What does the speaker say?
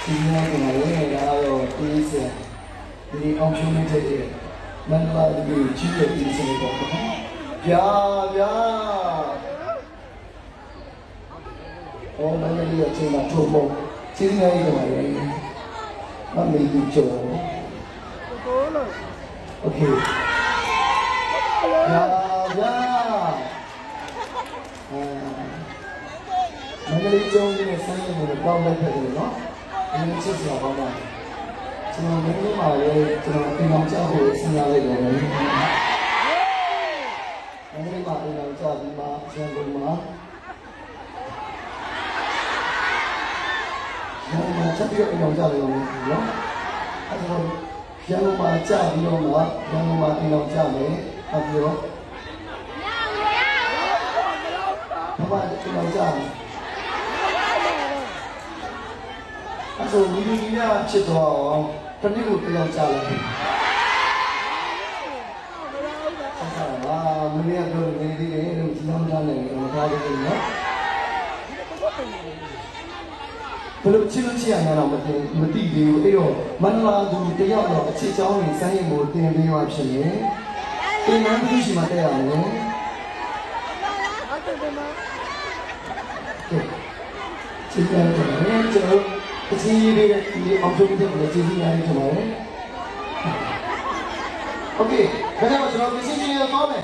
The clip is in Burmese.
ဒီနေ့ကလည်းတော့ဒီစက်ဒီအောင်ရှုံးနေတဲ့မန္တလာပြည်ကြီးရဲ့ဒီစက်ပေါ့ဗျာဗျာအော်မန္တလေးအချိန်မှာထိုးဖို့ချင်းနေရတယ်ပါလေမမေးဘူးကြောโอเคဗျာဗျာမန္တလေးကျုံးနဲ့ဆန်းရည်ကိုပေါင်းလိုက်ခဲ့တယ်နော်ဒီနေ့ချစ်စရာပါပါကျွန်တော်မင်းတို့မှာလည်းကျွန်တော်ပြင်အောင်ကြောက်ဖို့စဉ်းစားလိုက်တယ်မင်းတို့မှာပြင်အောင်ကြောက်ပြီးမှဆန်းကုန်မှာချက်ပြီးတော့ပြင်အောင်ကြောက်လိုက်လို့နော်အဲ့တော့ရန်ကုန်မှာကြာပြီးတော့မှရန်ကုန်မှာပြင်အောင်ကြောက်မယ်ဟုတ်ပြီတော့ဘာမှပြင်အောင်ကြောက်အဲ့ဆိုမိမိကဖြစ်သွားအောင်တနည်းကိုပြောကြလိုက်ဆက်ပါမင်းကတော့နေသေးတယ်လို့ဒီလောက်ထားနေတော့ထားတယ်နော်ဘယ်လိုချစ်လို့ချစ်ရမှာတော့မသိသေးဘူးအဲ့တော့မန္တလာသူတယောက်တော့အချစ်ချောင်းကိုစမ်းရင်ကိုတင်ပေးရဖြစ်ရင်အင်းမန်းသူရှိမှတက်ရမယ်ချစ်တယ်ကျွန်တော်အချင်းကြီးလေးဒီအောင်ချုပ်တဲ့ကိုကျေးဇူးများကြီးတင်ပါတယ်။ Okay ဒါကြောင့်ကျွန်တော်ဒီချင်းကြီးရတော့မယ်